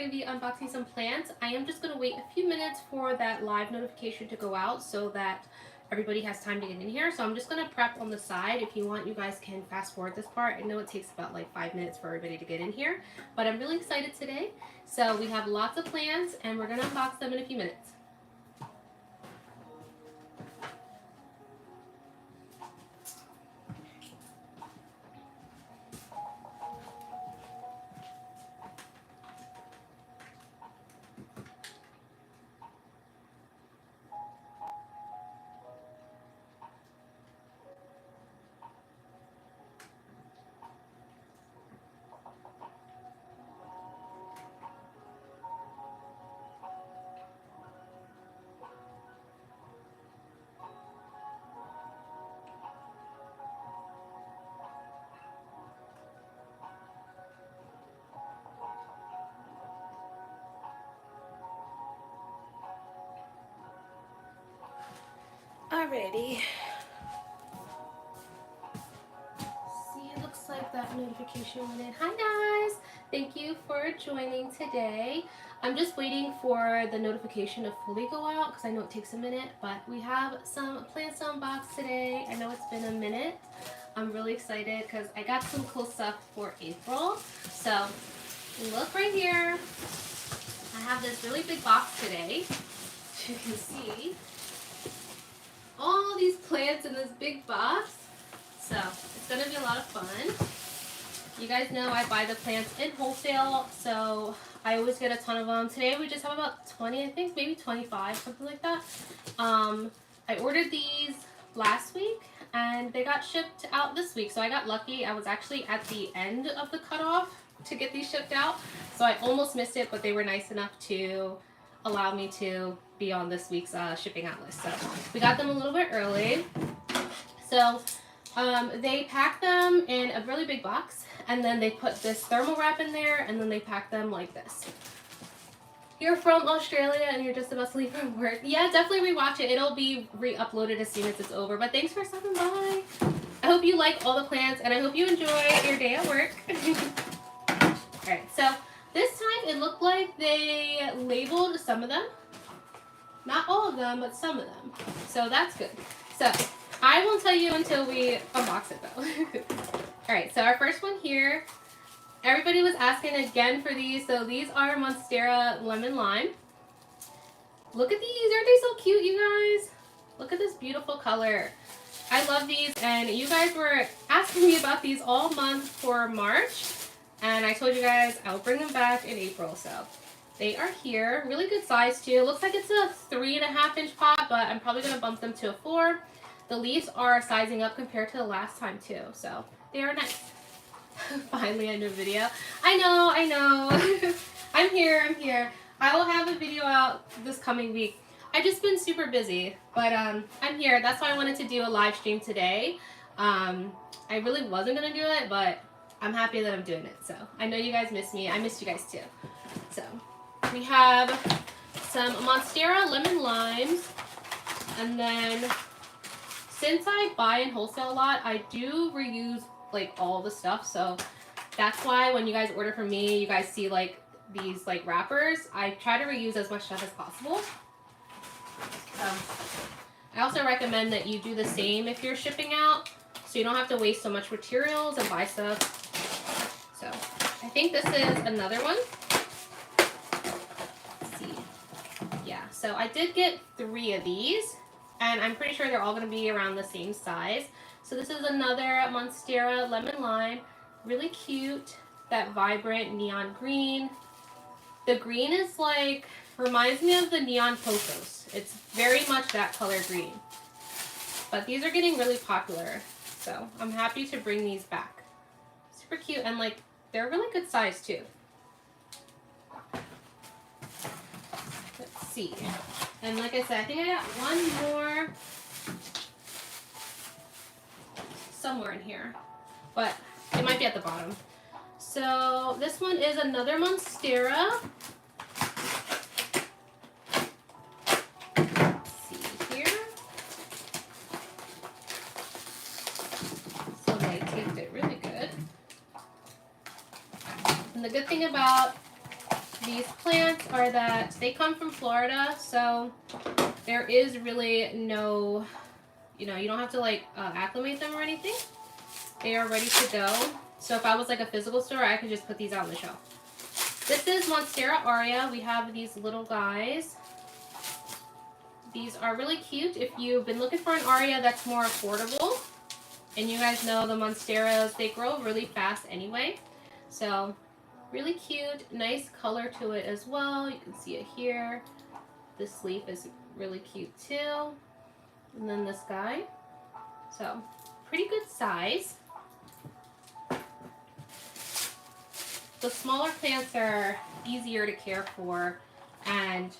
to be unboxing some plants. I am just going to wait a few minutes for that live notification to go out so that everybody has time to get in here. So I'm just going to prep on the side. If you want, you guys can fast forward this part. I know it takes about like 5 minutes for everybody to get in here, but I'm really excited today. So we have lots of plants and we're going to unbox them in a few minutes. Alrighty. See, it looks like that notification went in. Hi guys! Thank you for joining today. I'm just waiting for the notification to fully go out because I know it takes a minute, but we have some plants to unbox today. I know it's been a minute. I'm really excited because I got some cool stuff for April. So look right here. I have this really big box today. As you can see, all these plants in this big box. So it's going to be a lot of fun. You guys know I buy the plants in wholesale, so I always get a ton of them. Today we just have about 20, I think, maybe 25, something like that. I ordered these last week and they got shipped out this week, so I got lucky. I was actually at the end of the cutoff to get these shipped out, so I almost missed it, but they were nice enough to allow me to be on this week's shipping out list. So we got them a little bit early. So they pack them in a really big box, and then they put this thermal wrap in there, and then they pack them like this. You're from Australia and you're just about to leave from work. Yeah, definitely rewatch it. It'll be re-uploaded as soon as it's over. But thanks for stopping by. I hope you like all the plants, and I hope you enjoy your day at work. Alright, so this time it looked like they labeled some of them. Not all of them, but some of them. So that's good. So I won't tell you until we unbox it though. Alright, so our first one here. Everybody was asking again for these. So these are Monstera Lemon Lime. Look at these. Aren't they so cute, you guys? Look at this beautiful color. I love these, and you guys were asking me about these all month for March. And I told you guys I'll bring them back in April. So they are here. Really good size too. It looks like it's a 3.5 inch pot, but I'm probably going to bump them to a 4. The leaves are sizing up compared to the last time too. So they are nice. Finally a new video. I know. I'm here. I will have a video out this coming week. I've just been super busy, but I'm here. That's why I wanted to do a live stream today. I really wasn't going to do it, but I'm happy that I'm doing it. So I know you guys miss me. I missed you guys too. So we have some Monstera Lemon Limes, and then since I buy in wholesale a lot, I do reuse like all the stuff, so that's why when you guys order from me, you guys see like these like wrappers. I try to reuse as much stuff as possible. I also recommend that you do the same if you're shipping out, so you don't have to waste so much materials and buy stuff. So I think this is another one. Let's see. Yeah, so I did get 3 of these, and I'm pretty sure they're all going to be around the same size. So this is another Monstera Lemon Lime. Really cute. That vibrant neon green. The green is like, reminds me of the neon Pocos. It's very much that color green. But these are getting really popular, so I'm happy to bring these back. Super cute, and like, they're really good size too. Let's see. And like I said, I think I got one more somewhere in here, but it might be at the bottom. So this one is another Monstera. Let's see here. So they taped it really good. And the good thing about these plants are that they come from Florida, so there is really no, you don't have to like acclimate them or anything. They are ready to go. So if I was like a physical store, I could just put these out on the shelf. This is Monstera Aurea. We have these little guys. These are really cute if you've been looking for an Aurea that's more affordable. And you guys know the Monsteras, they grow really fast anyway. So really cute, nice color to it as well. You can see it here. This leaf is really cute too. And then this guy. So pretty good size. The smaller plants are easier to care for and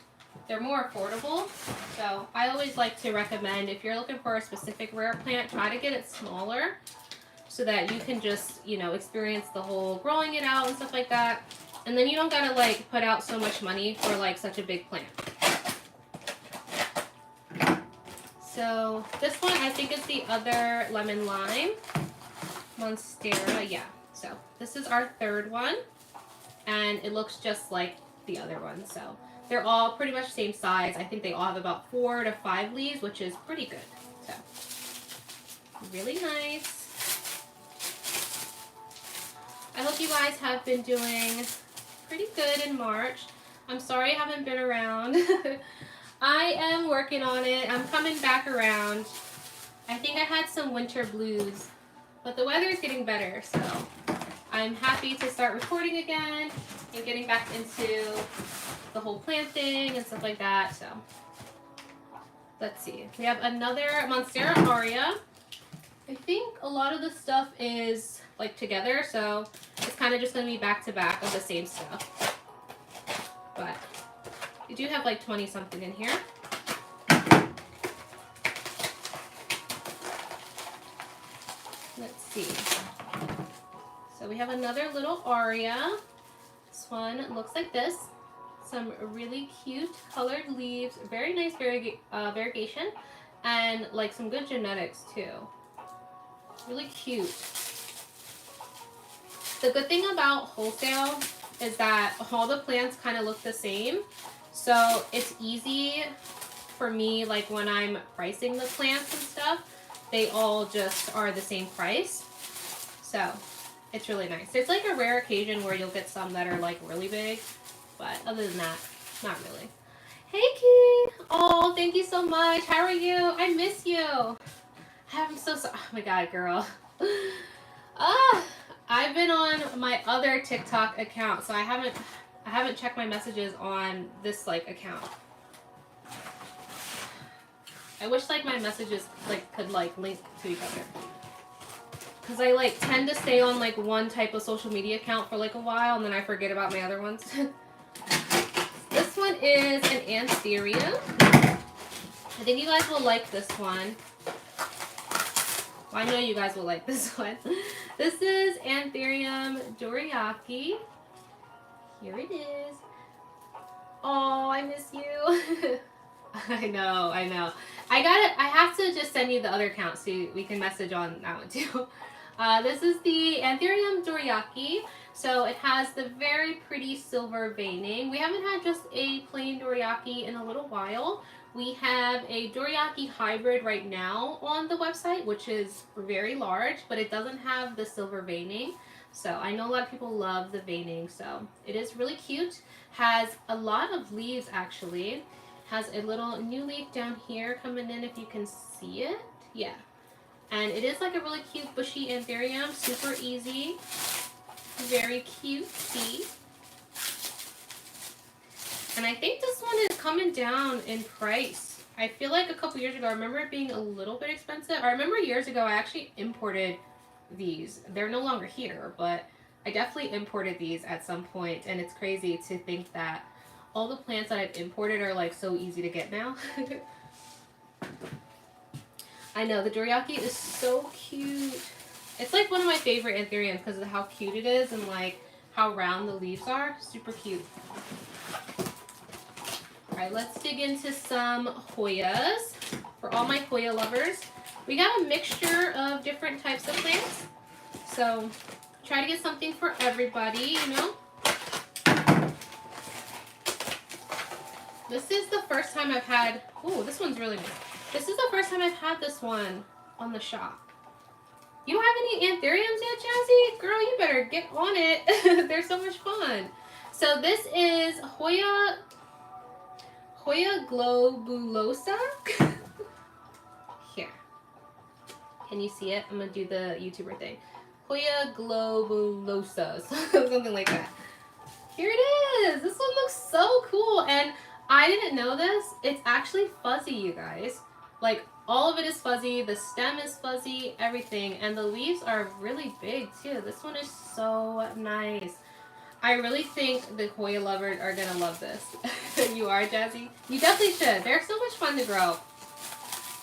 they're more affordable. So I always like to recommend if you're looking for a specific rare plant, try to get it smaller so that you can just, experience the whole growing it out and stuff like that. And then you don't gotta like put out so much money for like such a big plant. So this one I think is the other lemon lime. Monstera, yeah. So this is our third one, and it looks just like the other one. So they're all pretty much the same size. I think they all have about 4 to 5 leaves, which is pretty good. So really nice. I hope you guys have been doing pretty good in March. I'm sorry I haven't been around. I am working on it. I'm coming back around. I think I had some winter blues, but the weather is getting better, so I'm happy to start recording again and getting back into the whole plant thing and stuff like that. So let's see. We have another Monstera Aurea. I think a lot of the stuff is like together, so it's kind of just going to be back to back of the same stuff. But we do have like 20 something in here. Let's see. So we have another little Aurea. This one looks like this. Some really cute colored leaves, very nice variegation, and like some good genetics too. Really cute. The good thing about wholesale is that all the plants kind of look the same. So it's easy for me, like when I'm pricing the plants and stuff, they all just are the same price. So it's really nice. It's like a rare occasion where you'll get some that are like really big, but other than that, not really. Hey Key! Oh, thank you so much. How are you? I miss you. I'm so sorry. Oh my god, girl. I've been on my other TikTok account, so I haven't checked my messages on this like account. I wish like my messages like could like link to each other. Cause I like tend to stay on like one type of social media account for like a while and then I forget about my other ones. This one is an Anthurium. I think you guys will like this one. Well, I know you guys will like this one. This is Anthurium dorayaki. Here it is. Oh, I miss you. I know. I have to just send you the other account so we can message on that one too. This is the Anthurium dorayaki. So it has the very pretty silver veining. We haven't had just a plain dorayaki in a little while. We have a dorayaki hybrid right now on the website, which is very large, but it doesn't have the silver veining. So I know a lot of people love the veining, so it is really cute. Has a lot of leaves actually. Has a little new leaf down here coming in if you can see it. Yeah. And it is like a really cute bushy Anthurium, super easy, very cutesy. And I think this one is coming down in price. I feel like a couple years ago, I remember it being a little bit expensive. I remember years ago, I actually imported these. They're no longer here, but I definitely imported these at some point. And it's crazy to think that all the plants that I've imported are like so easy to get now. I know, the dorayaki is so cute. It's like one of my favorite Anthuriums because of how cute it is and like how round the leaves are. Super cute. Alright, let's dig into some Hoyas. For all my Hoya lovers, we got a mixture of different types of plants. So try to get something for everybody, you know. This is the first time I've had, ooh, this one's really nice. This is the first time I've had this one on the shop. You don't have any anthuriums yet, Jazzy? Girl, you better get on it. They're so much fun. So this is Hoya globulosa. Here. Can you see it? I'm going to do the YouTuber thing. Hoya globulosa. Something like that. Here it is. This one looks so cool. And I didn't know this. It's actually fuzzy, you guys. Like, all of it is fuzzy. The stem is fuzzy. Everything. And the leaves are really big, too. This one is so nice. I really think the Hoya lovers are going to love this. You are, Jazzy? You definitely should. They're so much fun to grow.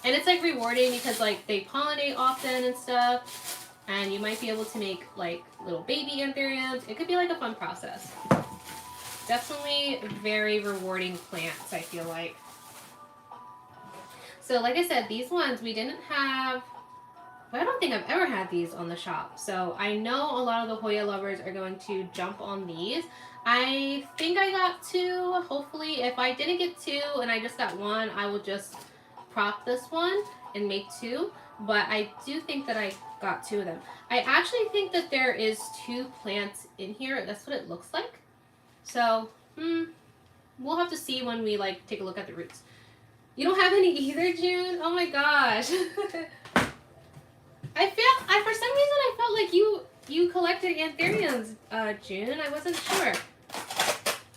And it's, like, rewarding because, like, they pollinate often and stuff. And you might be able to make, like, little baby anthuriums. It could be, like, a fun process. Definitely very rewarding plants, I feel like. So, like I said, these ones we didn't have... Well, I don't think I've ever had these on the shop. So, I know a lot of the Hoya lovers are going to jump on these. I think I got 2. Hopefully, if I didn't get 2 and I just got 1, I will just prop this one and make 2. But I do think that I got 2 of them. I actually think that there is 2 plants in here. That's what it looks like. So, we'll have to see when we, like, take a look at the roots. You don't have any either, June? Oh my gosh. For some reason, I felt like you collected anthuriums, June. I wasn't sure.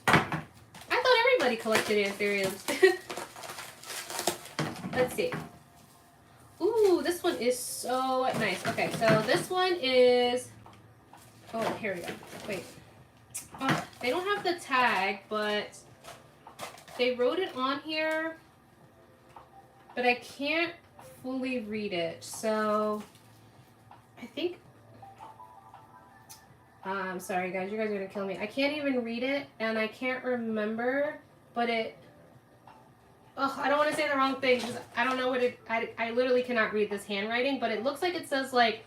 I thought everybody collected anthuriums. Let's see. Ooh, this one is so nice. Okay, so this one is... Oh, here we go. Wait. Oh, they don't have the tag, but they wrote it on here, but I can't fully read it. So I think, I'm sorry guys, you guys are gonna kill me. I can't even read it and I can't remember, but I don't want to say the wrong thing because I don't know what I literally cannot read this handwriting, but it looks like it says like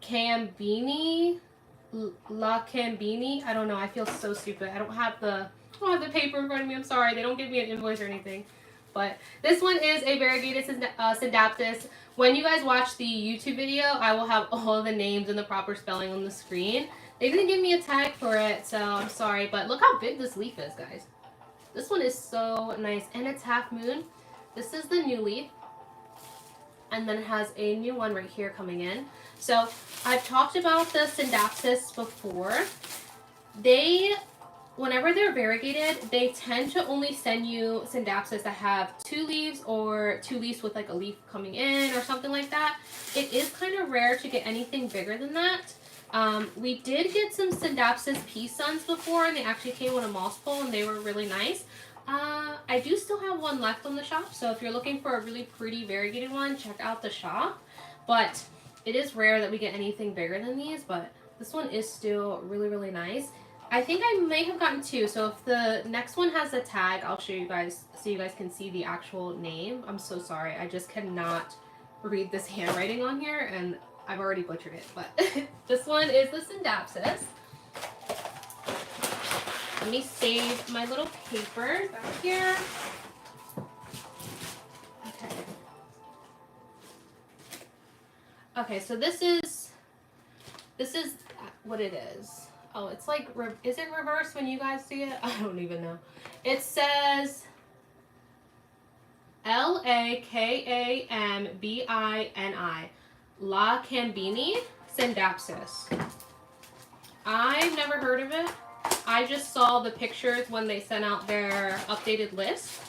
Cambini. La Cambini. I don't know. I feel so stupid. I don't have the paper in front of me. I'm sorry. They don't give me an invoice or anything. But this one is a variegated Syndapsis. When you guys watch the YouTube video, I will have all the names and the proper spelling on the screen. They didn't give me a tag for it, so I'm sorry. But look how big this leaf is, guys. This one is so nice. And it's half moon. This is the new leaf. And then it has a new one right here coming in. So I've talked about the Syndapsis before. Whenever they're variegated, they tend to only send you Syndapsis that have 2 leaves or 2 leaves with like a leaf coming in or something like that. It is kind of rare to get anything bigger than that. We did get some Syndapsis pea suns before, and they actually came with a moss pole, and they were really nice. I do still have one left on the shop, so if you're looking for a really pretty variegated one, check out the shop. But it is rare that we get anything bigger than these, but this one is still really, really nice. I think I may have gotten 2, so if the next one has a tag, I'll show you guys so you guys can see the actual name. I'm so sorry, I just cannot read this handwriting on here, and I've already butchered it, but this one is the Syndapsis. Let me save my little paper back here. Okay. Okay, so this is what it is. Oh, it's like, is it reversed when you guys see it? I don't even know. It says L-A-K-A-M-B-I-N-I. La Cambini Syndapsis. I've never heard of it. I just saw the pictures when they sent out their updated list.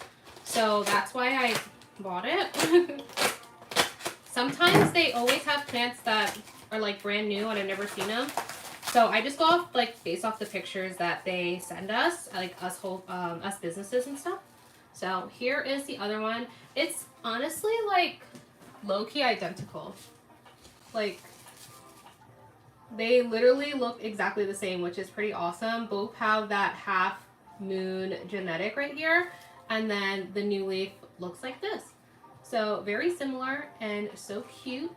So that's why I bought it. Sometimes they always have plants that are like brand new and I've never seen them. So I just go off like based off the pictures that they send us, like us businesses and stuff. So here is the other one. It's honestly like low-key identical. Like they literally look exactly the same, which is pretty awesome. Both have that half moon genetic right here, and then the new leaf looks like this. So very similar and so cute.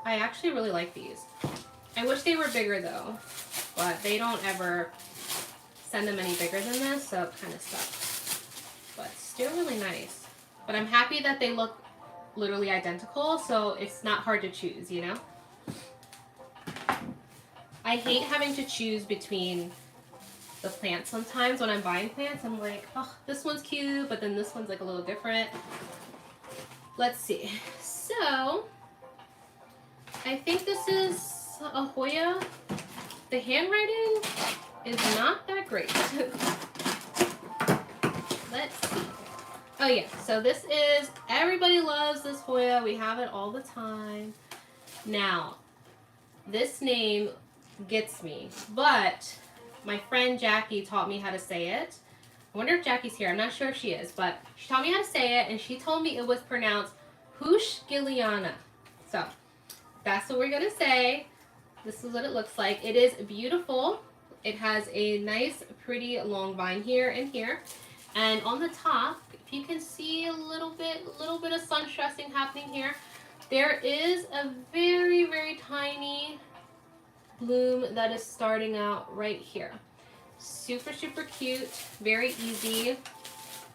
I actually really like these. I wish they were bigger though, but they don't ever send them any bigger than this, so it kind of sucks. They're really nice. But I'm happy that they look literally identical, so it's not hard to choose, you know? I hate having to choose between the plants sometimes when I'm buying plants. I'm like, oh, this one's cute, but then this one's like a little different. Let's see. So, I think this is a Hoya. The handwriting is not that great. Let's see. Oh yeah, so this is, everybody loves this Hoya. We have it all the time. Now, this name gets me, but my friend Jackie taught me how to say it. I wonder if Jackie's here. I'm not sure if she is, but she taught me how to say it, and she told me it was pronounced Hushgiliana. So, that's what we're going to say. This is what it looks like. It is beautiful. It has a nice, pretty long vine here and here. And on the top, if you can see a little bit of sun stressing happening here, there is a very, very tiny bloom that is starting out right here. Super, super cute, very easy.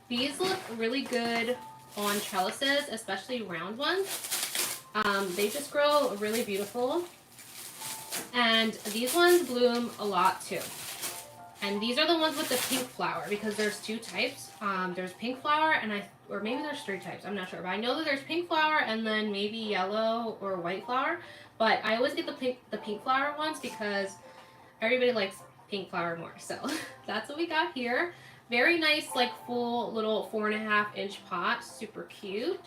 These look really good on trellises, especially round ones. They just grow really beautiful. And these ones bloom a lot too. And these are the ones with the pink flower, because there's two types. There's pink flower or maybe there's three types, I'm not sure. But I know that there's pink flower and then maybe yellow or white flower. But I always get the pink flower ones because everybody likes pink flower more. So that's what we got here. Very nice, like full little 4.5-inch pot. Super cute.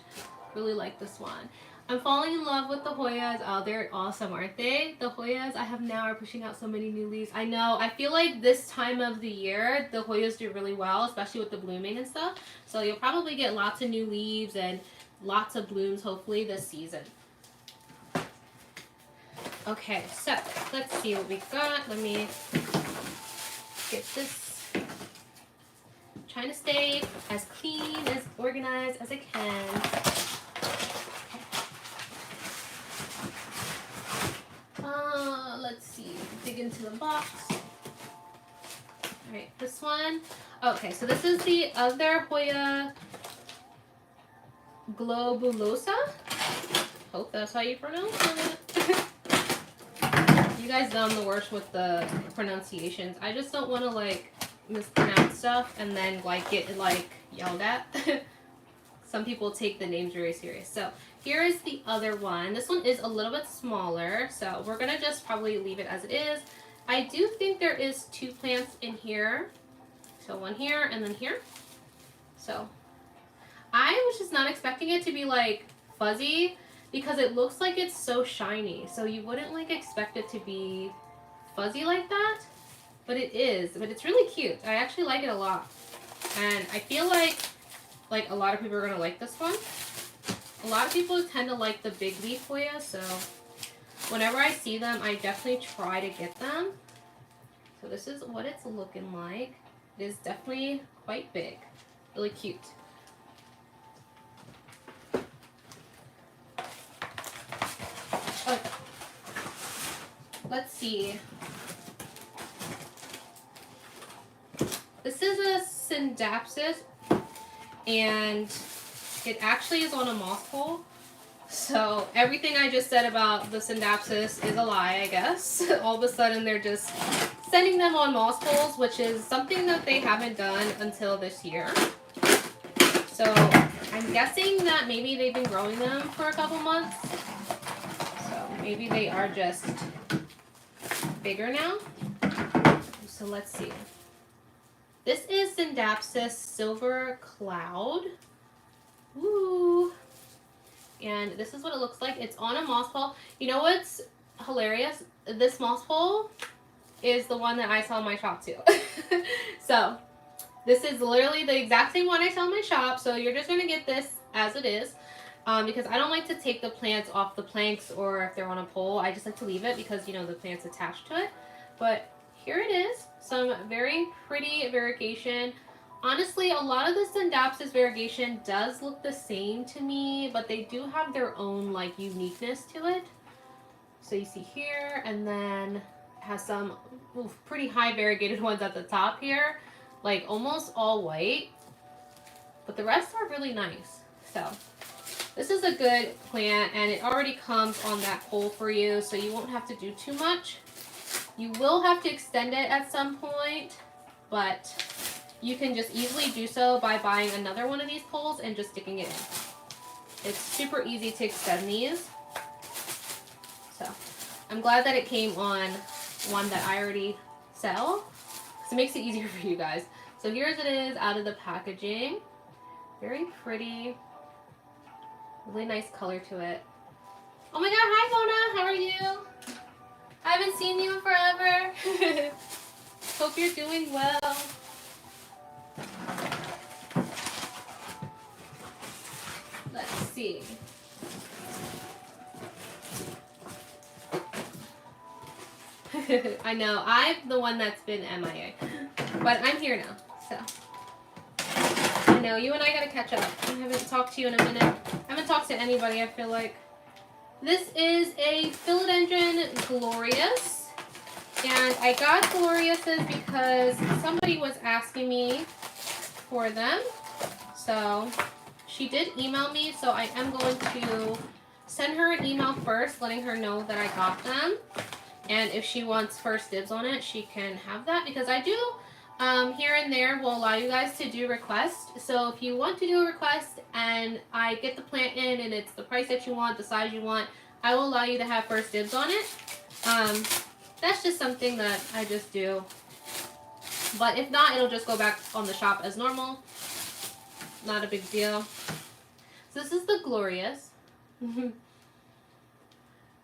Really like this one. I'm falling in love with the Hoyas. Oh, they're awesome, aren't they? The Hoyas I have now are pushing out so many new leaves. I know. I feel like this time of the year, the Hoyas do really well, especially with the blooming and stuff. So you'll probably get lots of new leaves and lots of blooms, hopefully, this season. Okay, so let's see what we got. Let me get this. I'm trying to stay as clean, as organized as I can. Let's see, dig into the box. All right, this one. Okay, so this is the other Hoya globulosa. Hope that's how you pronounce it. You guys know I'm the worst with the pronunciations. I just don't want to like mispronounce stuff and then like get like yelled at. Some people take the names very serious. So here is the other one. This one is a little bit smaller, so we're gonna just probably leave it as it is. I do think there is two plants in here. So one here and then here. So I was just not expecting it to be like fuzzy because it looks like it's so shiny. So you wouldn't like expect it to be fuzzy like that, but it is. But it's really cute. I actually like it a lot. And I feel like a lot of people are gonna like this one. A lot of people tend to like the big leaf Hoya, so whenever I see them, I definitely try to get them. So this is what it's looking like. It is definitely quite big. Really cute. Okay. Let's see. This is a Syngonium, and it actually is on a moss pole. So everything I just said about the Syngonium is a lie, I guess. All of a sudden they're just sending them on moss poles, which is something that they haven't done until this year. So I'm guessing that maybe they've been growing them for a couple months. So maybe they are just bigger now. So let's see. This is Syngonium Silver Cloud. Woo! And this is what it looks like. It's on a moss pole. You know what's hilarious? This moss pole is the one that I sell in my shop too. So this is literally the exact same one I sell in my shop. So you're just going to get this as it is. Because I don't like to take the plants off the planks or if they're on a pole. I just like to leave it because, you know, the plant's attached to it. But here it is. Some very pretty variegation. Honestly, a lot of the Syngonium variegation does look the same to me, but they do have their own like uniqueness to it. So you see here, and then it has some pretty high variegated ones at the top here, like almost all white. but the rest are really nice. So this is a good plant, and it already comes on that pole for you, so you won't have to do too much. You will have to extend it at some point, but you can just easily do so by buying another one of these poles and just sticking it in. It's super easy to extend these. So I'm glad that it came on one that I already sell, because it makes it easier for you guys. So here it is out of the packaging. Very pretty. Really nice color to it. Oh my god, hi Mona, how are you? I haven't seen you in forever. Hope you're doing well. Let's see. I know, I'm the one that's been MIA, but I'm here now, so. I know, you and I gotta catch up. I haven't talked to you in a minute. I haven't talked to anybody, I feel like. This is a Philodendron Glorious, and I got Gloriouses because somebody was asking me for them. So she did email me, so I am going to send her an email first letting her know that I got them. And if she wants first dibs on it, she can have that, because I do here and there will allow you guys to do requests. So if you want to do a request and I get the plant in and it's the price that you want, the size you want, I will allow you to have first dibs on it. That's just something that I just do. But if not, it'll just go back on the shop as normal. Not a big deal. So this is the Glorious.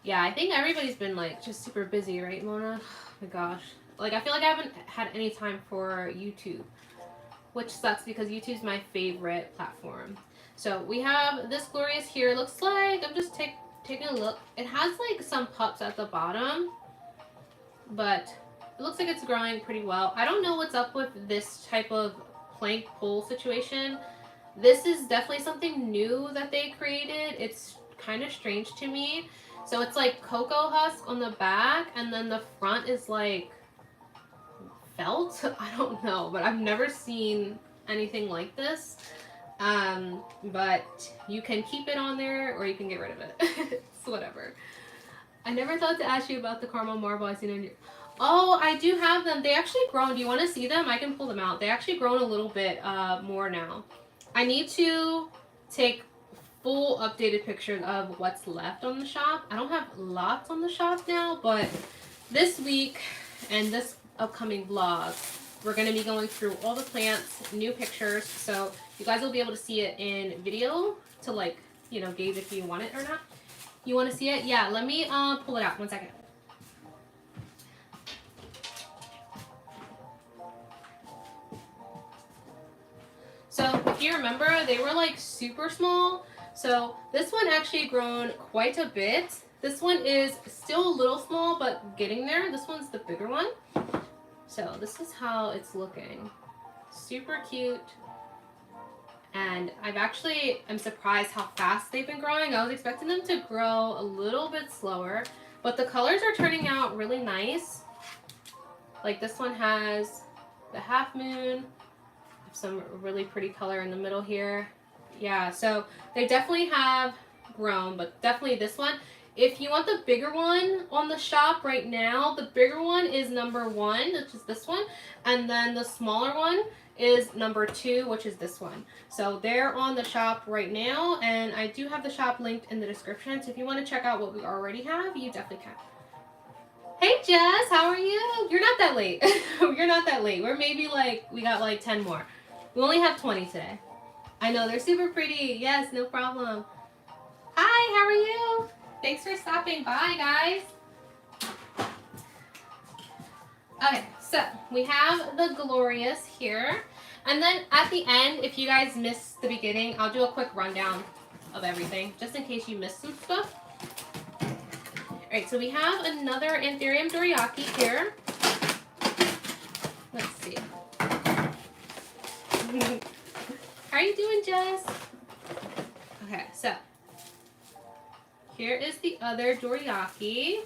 Yeah, I think everybody's been like just super busy, right, Mona? Oh my gosh. Like, I feel like I haven't had any time for YouTube, which sucks because YouTube's my favorite platform. So we have this Glorious here. It looks like, I'm just taking a look. It has like some pups at the bottom, but it looks like it's growing pretty well. I don't know what's up with this type of plank pole situation. This is definitely something new that they created. It's kind of strange to me. So it's like cocoa husk on the back, and then the front is like felt. I don't know, but I've never seen anything like this. But you can keep it on there or you can get rid of it. It's whatever. I never thought to ask you about the caramel marble I seen on your... Oh, I do have them. They actually grown. Do you want to see them? I can pull them out. They actually grown a little bit more now. I need to take full updated pictures of what's left on the shop. I don't have lots on the shop now, but this week and this upcoming vlog, we're going to be going through all the plants, new pictures, so you guys will be able to see it in video to, like, you know, gauge if you want it or not. You want to see it? Yeah, let me pull it out. 1 second. So if you remember, they were like super small. So this one actually grown quite a bit. This one is still a little small, but getting there. This one's the bigger one. So this is how it's looking. Super cute. And I'm surprised how fast they've been growing. I was expecting them to grow a little bit slower, but the colors are turning out really nice. Like this one has the half moon, some really pretty color in the middle here. Yeah, so they definitely have grown, but definitely this one. If you want the bigger one on the shop right now, the bigger one is number 1, which is this one, and then the smaller one is number 2, which is this one. So they're on the shop right now, and I do have the shop linked in the description, so if you want to check out what we already have, you definitely can. Hey Jess, how are you? You're not that late. You're not that late. We're maybe like, we got like 10 more. We only have 20 today. I know, they're super pretty. Yes, no problem. Hi, how are you? Thanks for stopping by, guys. Okay, so we have the Glorious here. And then at the end, if you guys missed the beginning, I'll do a quick rundown of everything, just in case you missed some stuff. Alright, so we have another Anthurium Doriaki here. Let's see. How are you doing, Jess? Okay, so here is the other Doriaki.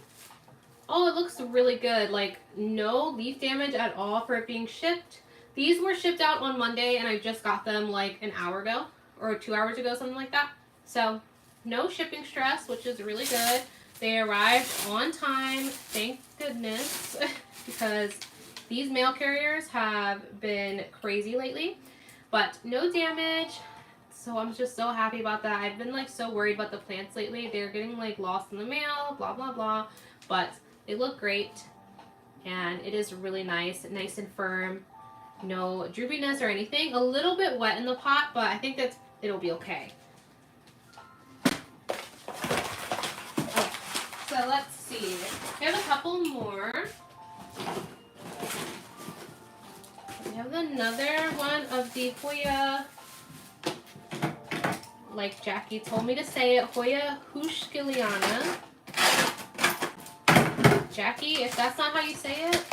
Oh, it looks really good. Like, no leaf damage at all for it being shipped. These were shipped out on Monday, and I just got them like an hour ago or 2 hours ago, something like that. So no shipping stress, which is really good. They arrived on time, thank goodness, because these mail carriers have been crazy lately, but no damage. So I'm just so happy about that. I've been like so worried about the plants lately. They're getting like lost in the mail, blah, blah, blah, but they look great, and it is really nice and firm. No droopiness or anything. A little bit wet in the pot, but I think it'll be okay. So let's see. We have a couple more. We have another one of the Hoya, like Jackie told me to say it, Hoya Hushkiliana. Jackie, if that's not how you say it,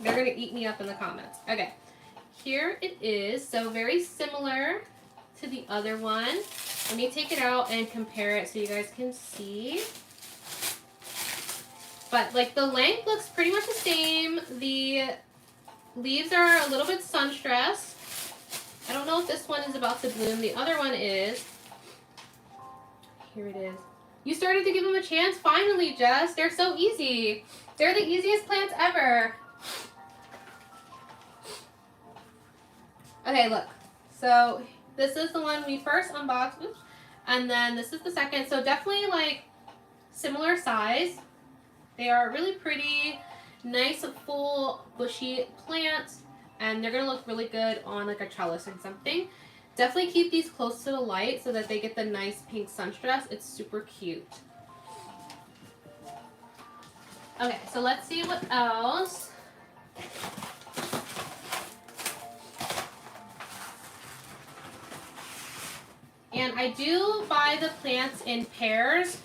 they're going to eat me up in the comments. Okay, here it is. So very similar to the other one. Let me take it out and compare it so you guys can see. But like the length looks pretty much the same. The leaves are a little bit sun stressed. I don't know if this one is about to bloom. The other one is. Here it is. You started to give them a chance? Finally, Jess. They're so easy. They're the easiest plants ever. Okay, look. So this is the one we first unboxed. Oops. And then this is the second. So definitely like similar size. They are really pretty, nice, full, bushy plants. And they're going to look really good on like a trellis or something. Definitely keep these close to the light so that they get the nice pink sun stress. It's super cute. Okay, so let's see what else. And I do buy the plants in pairs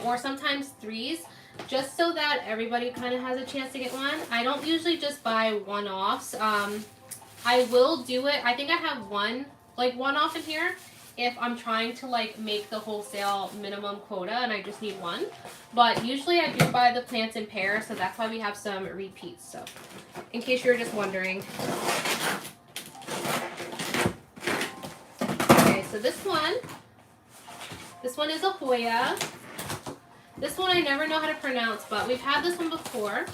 or sometimes threes, just so that everybody kind of has a chance to get one. I don't usually just buy one-offs. I will do it. I think I have one-off in here if I'm trying to like make the wholesale minimum quota and I just need one. But usually I do buy the plants in pairs, so that's why we have some repeats. So in case you're just wondering. Okay, so this one is a Hoya. This one I never know how to pronounce, but we've had this one before.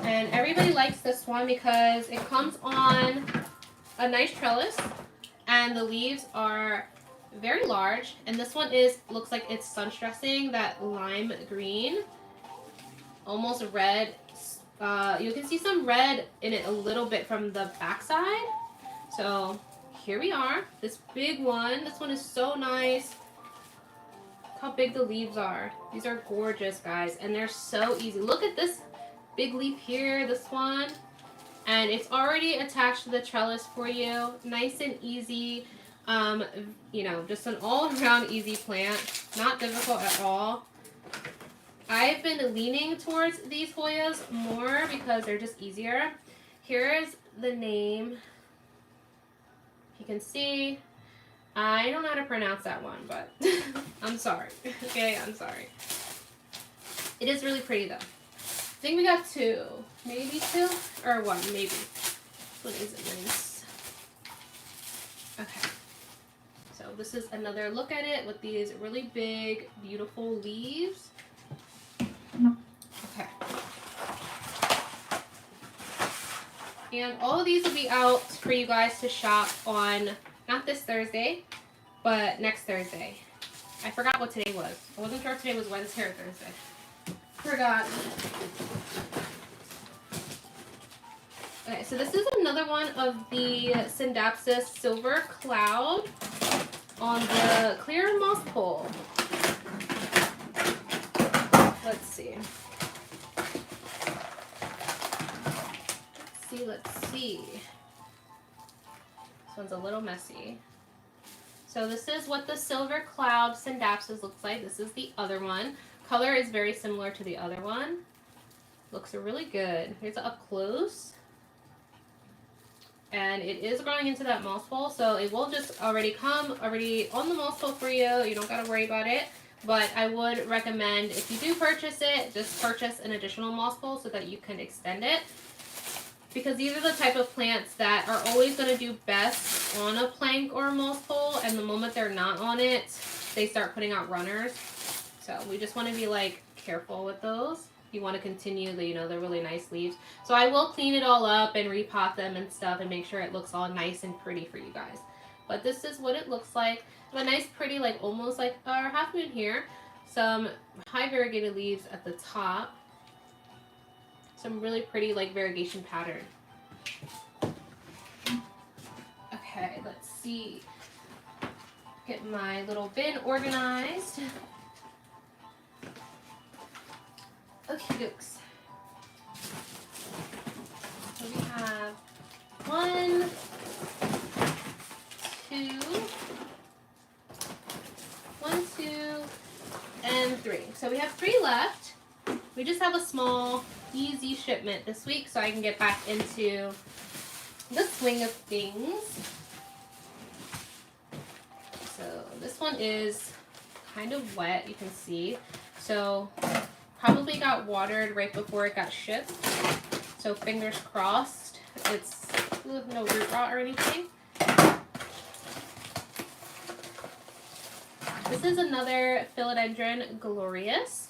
And everybody likes this one because it comes on a nice trellis and the leaves are very large. And this one looks like it's sun stressing, that lime green, almost red. You can see some red in it a little bit from the backside. So here we are, this big one. This one is so nice. Look how big the leaves are. These are gorgeous, guys, and they're so easy. Look at this big leaf here, this one, and it's already attached to the trellis for you. Nice and easy. You know, just an all-around easy plant. Not difficult at all. I've been leaning towards these Hoyas more because they're just easier. Here's the name. You can see. I don't know how to pronounce that one, but I'm sorry. Okay, I'm sorry. It is really pretty though. I think we got two. Maybe two? Or one, maybe. This one isn't nice. Okay. So this is another look at it with these really big, beautiful leaves. Okay. And all of these will be out for you guys to shop on, not this Thursday, but next Thursday. I forgot what today was. I wasn't sure if today was Wednesday or Thursday. Forgot. Okay, so this is another one of the Syngonium Silver Cloud on the clear moss pole. Let's see. Let's see. This one's a little messy. So this is what the Silver Cloud Syngonium looks like. This is the other one. Color is very similar to the other one. Looks really good. Here's up close. And it is growing into that moss pole, so it will just already on the moss pole for you. You don't gotta worry about it. But I would recommend, if you do purchase it, just purchase an additional moss pole so that you can extend it. because these are the type of plants that are always going to do best on a plank or a mulch pole, and the moment they're not on it, they start putting out runners. So we just want to be like careful with those. You want to continue the, you know, the really nice leaves. So I will clean it all up and repot them and stuff and make sure it looks all nice and pretty for you guys. But this is what it looks like. A nice pretty, like almost like our half moon here. Some high variegated leaves at the top. Some really pretty like variegation pattern. Okay, let's see. Get my little bin organized. Okay, dokes. So we have 1, 2, and 3. So we have 3 left. We just have a small, easy shipment this week so I can get back into the swing of things. So this one is kind of wet, you can see. So probably got watered right before it got shipped. So fingers crossed it's no root rot or anything. This is another Philodendron glorious.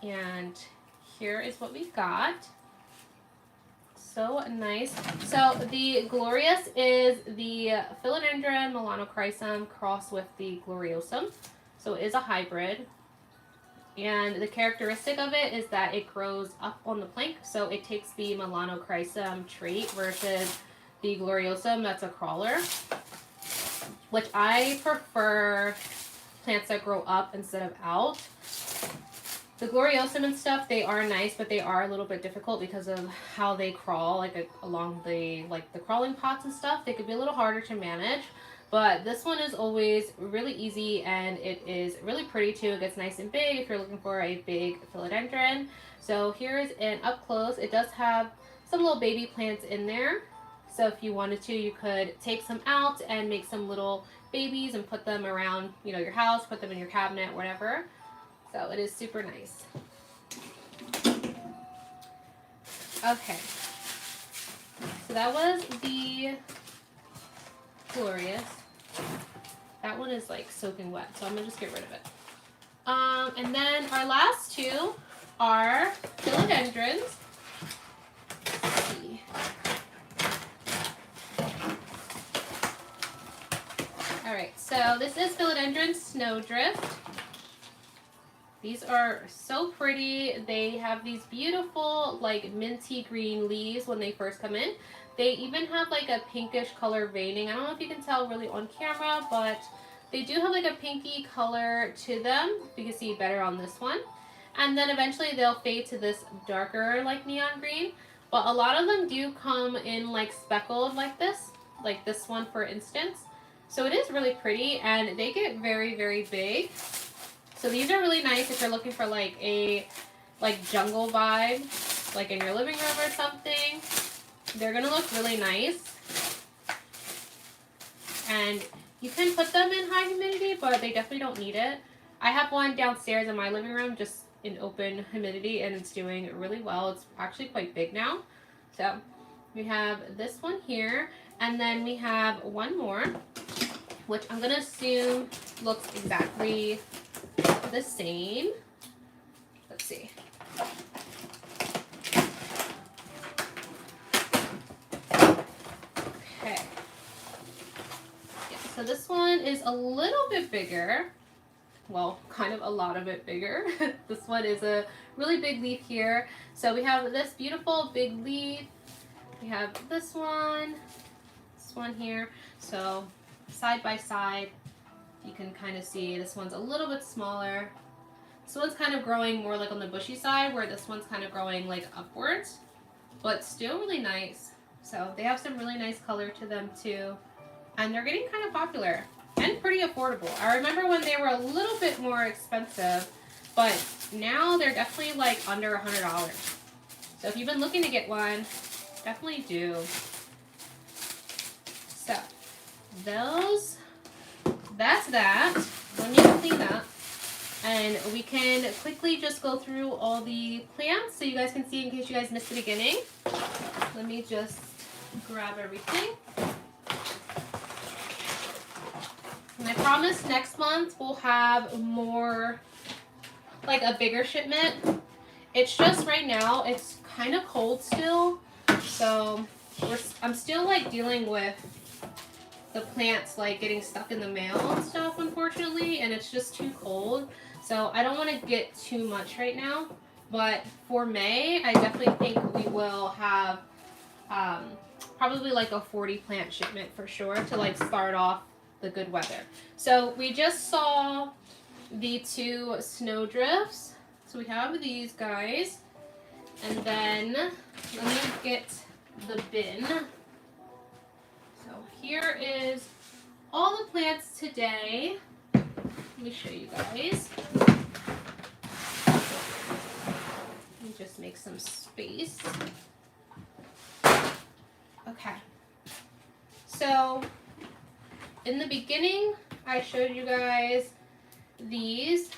And here is what we got. So nice. So the glorious is the Philodendron melanochrysum crossed with the gloriosum. So it is a hybrid. And the characteristic of it is that it grows up on the plank. So it takes the melanochrysum trait versus the gloriosum that's a crawler. Which I prefer plants that grow up instead of out. The gloriosum and stuff, they are nice, but they are a little bit difficult because of how they crawl, like along the crawling pots and stuff. They could be a little harder to manage, but this one is always really easy, and it is really pretty too. It gets nice and big if you're looking for a big philodendron. So here's an up close. It does have some little baby plants in there. So if you wanted to, you could take some out and make some little babies and put them around, you know, your house, put them in your cabinet, whatever. So it is super nice. Okay. So that was the glorious. That one is like soaking wet, so I'm gonna just get rid of it. And then our last 2 are philodendrons. Let's see. All right, so this is Philodendron Snowdrift. These are so pretty. They have these beautiful like minty green leaves when they first come in. They even have like a pinkish color veining. I don't know if you can tell really on camera, but they do have like a pinky color to them. You can see better on this one. And then eventually they'll fade to this darker like neon green. But a lot of them do come in like speckled like this one for instance. So it is really pretty, and they get very, very big. So these are really nice if you're looking for like a jungle vibe, like in your living room or something. They're gonna look really nice. And you can put them in high humidity, but they definitely don't need it. I have one downstairs in my living room just in open humidity, and it's doing really well. It's actually quite big now. So we have this one here, and then we have one more, which I'm gonna assume looks exactly the same. Let's see. Okay. Yeah, so this one is a little bit bigger. Well, kind of a lot of it bigger. This one is a really big leaf here. So we have this beautiful big leaf. We have this one here. So side by side, you can kind of see this one's a little bit smaller. This one's kind of growing more like on the bushy side, where this one's kind of growing like upwards, but still really nice. So they have some really nice color to them too, and they're getting kind of popular and pretty affordable. I remember when they were a little bit more expensive, but now they're definitely like under $100. So if you've been looking to get one, definitely do. So that's that. Let me clean up, and we can quickly just go through all the plants so you guys can see in case you guys missed the beginning. Let me just grab everything. And I promise next month we'll have more, like a bigger shipment. It's just right now, it's kind of cold still. So I'm still like dealing with the plants like getting stuck in the mail and stuff, unfortunately, and it's just too cold. So I don't want to get too much right now, but for May, I definitely think we will have probably like a 40 plant shipment for sure to like start off the good weather. So we just saw the 2 snowdrifts. So we have these guys, and then let me get the bin. So here is all the plants today. Let me show you guys. Let me just make some space. Okay. So in the beginning, I showed you guys these.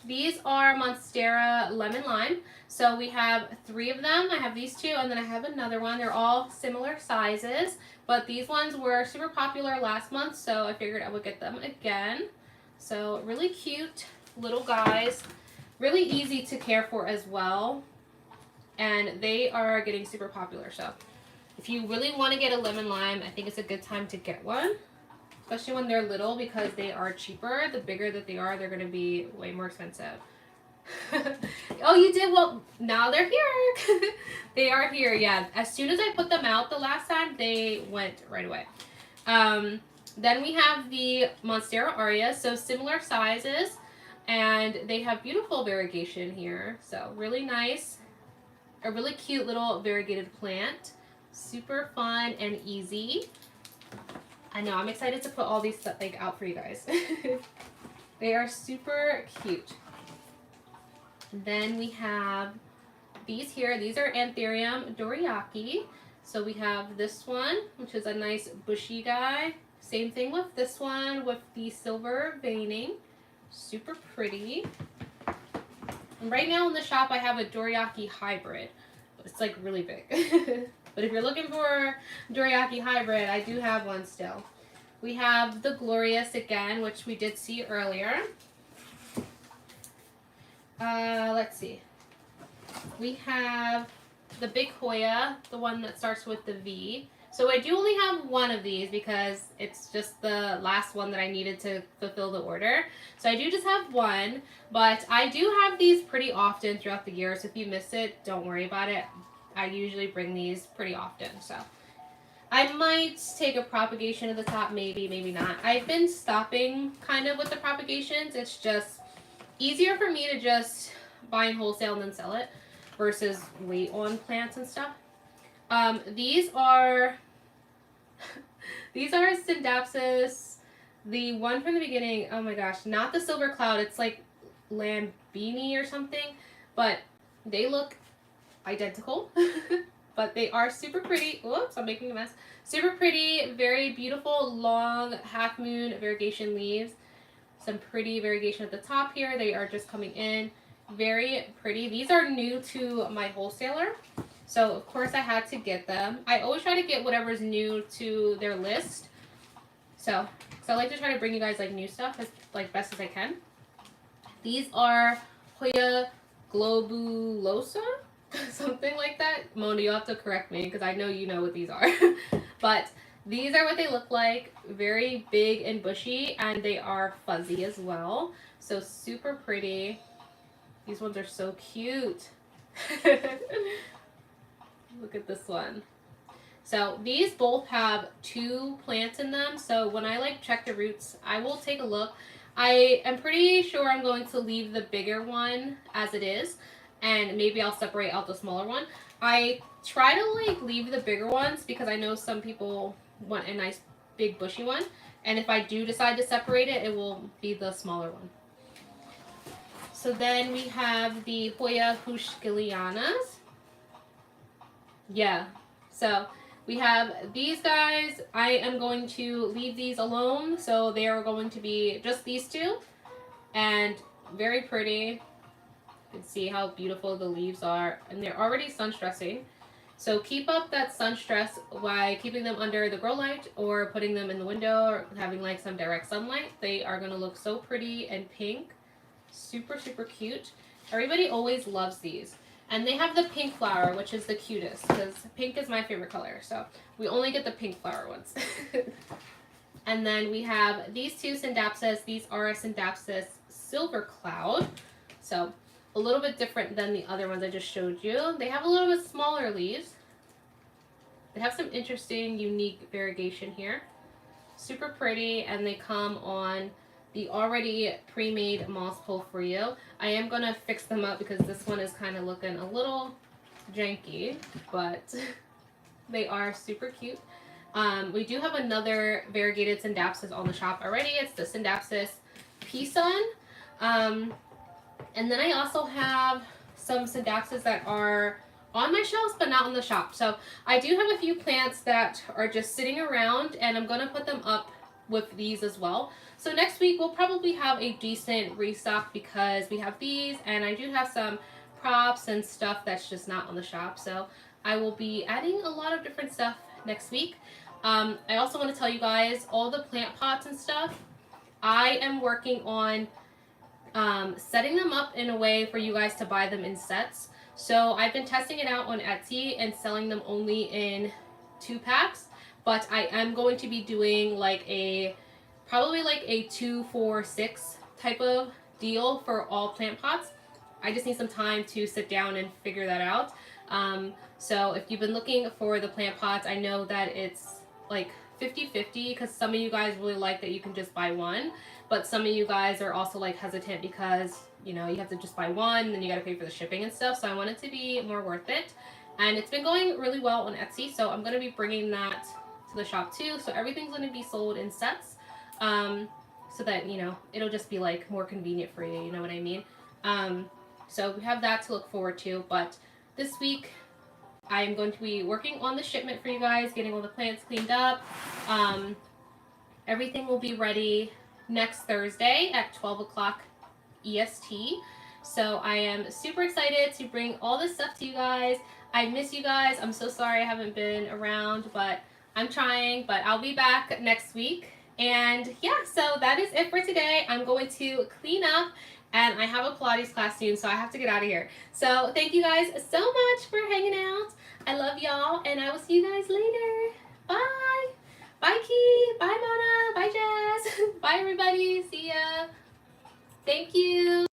These are Monstera Lemon Lime. So we have 3 of them. I have these 2, and then I have another one. They're all similar sizes, but these ones were super popular last month, so I figured I would get them again. So really cute little guys, really easy to care for as well, and they are getting super popular. So if you really want to get a lemon lime, I think it's a good time to get one, especially when they're little, because they are cheaper. The bigger that they are, they're going to be way more expensive. Oh, you did? Well, now they're here. They are here, yeah. As soon as I put them out the last time, they went right away. Then we have the Monstera Aurea, so similar sizes, and they have beautiful variegation here. So really nice, a really cute little variegated plant. Super fun and easy. I know, I'm excited to put all these stuff like out for you guys. They are super cute. Then we have these here. These are Anthurium Doriaki. So we have this one, which is a nice bushy guy. Same thing with this one with the silver veining. Super pretty. And right now in the shop, I have a Doriaki hybrid. It's like really big. But if you're looking for Doriaki hybrid, I do have one still. We have the Glorious again, which we did see earlier. Let's see. We have the big Hoya, the one that starts with the V. So I do only have one of these because it's just the last one that I needed to fulfill the order. So I do just have one, but I do have these pretty often throughout the year. So if you miss it, don't worry about it. I usually bring these pretty often. So I might take a propagation at the top, maybe, maybe not. I've been stopping kind of with the propagations. It's just easier for me to just buy in wholesale and then sell it versus wait on plants and stuff. These are Syndapsis. The one from the beginning, oh my gosh, not the Silver Cloud. It's like Lambini or something, but they look identical. But they are super pretty. Whoops, I'm making a mess. Super pretty, very beautiful, long half moon variegation leaves. Some pretty variegation at the top here. They are just coming in. Very pretty. These are new to my wholesaler, so of course I had to get them. I always try to get whatever's new to their list. So I like to try to bring you guys like new stuff as like best as I can. These are Hoya globulosa, something like that. Mona, you'll have to correct me because I know you know what these are. But these are what they look like. Very big and bushy, and they are fuzzy as well. So super pretty. These ones are so cute. Look at this one. So these both have 2 plants in them. So when I like check the roots, I will take a look. I am pretty sure I'm going to leave the bigger one as it is, and maybe I'll separate out the smaller one. I try to like leave the bigger ones because I know some people want a nice big bushy one, and if I do decide to separate it, it will be the smaller one. So then we have the Hoya Hushkilianas. Yeah, so we have these guys. I am going to leave these alone, so they are going to be just these 2, and very pretty. You can see how beautiful the leaves are, and they're already sun stressing. So keep up that sun stress by keeping them under the grow light or putting them in the window or having like some direct sunlight. They are going to look so pretty and pink. Super, super cute. Everybody always loves these. And they have the pink flower, which is the cutest because pink is my favorite color. So we only get the pink flower ones. And then we have these two Syndapsus. These are a Syndapsus Silver Cloud. So a little bit different than the other ones I just showed you. They have a little bit smaller leaves. They have some interesting, unique variegation here. Super pretty, and they come on the already pre-made moss pole for you. I am going to fix them up because this one is kind of looking a little janky, but they are super cute. We do have another variegated Syndapsus on the shop already. It's the Syndapsus Pea-Sun. And then I also have some Syndapsus that are on my shelves but not on the shop. So I do have a few plants that are just sitting around, and I'm going to put them up with these as well. So next week we'll probably have a decent restock because we have these, and I do have some props and stuff that's just not on the shop. So I will be adding a lot of different stuff next week. I also want to tell you guys all the plant pots and stuff. I am working on setting them up in a way for you guys to buy them in sets. So I've been testing it out on Etsy and selling them only in 2-packs, but I am going to be doing like probably like a 2, 4, 6 type of deal for all plant pots. I just need some time to sit down and figure that out. So if you've been looking for the plant pots, I know that it's like 50-50 because some of you guys really like that you can just buy one, but some of you guys are also like hesitant because you know you have to just buy one and then you got to pay for the shipping and stuff. So I want it to be more worth it, and it's been going really well on Etsy, so I'm going to be bringing that to the shop too. So everything's going to be sold in sets, so that you know it'll just be like more convenient for you, you know what I mean. So we have that to look forward to, but this week I am going to be working on the shipment for you guys, getting all the plants cleaned up. Everything will be ready next Thursday at 12 o'clock EST. So I am super excited to bring all this stuff to you guys. I miss you guys. I'm so sorry I haven't been around, but I'm trying. But I'll be back next week. And yeah, so that is it for today. I'm going to clean up, and I have a Pilates class soon, so I have to get out of here. So thank you guys so much for hanging out. I love y'all, and I will see you guys later. Bye. Bye, Key. Bye, Mona. Bye, Jazz. Bye, everybody. See ya. Thank you.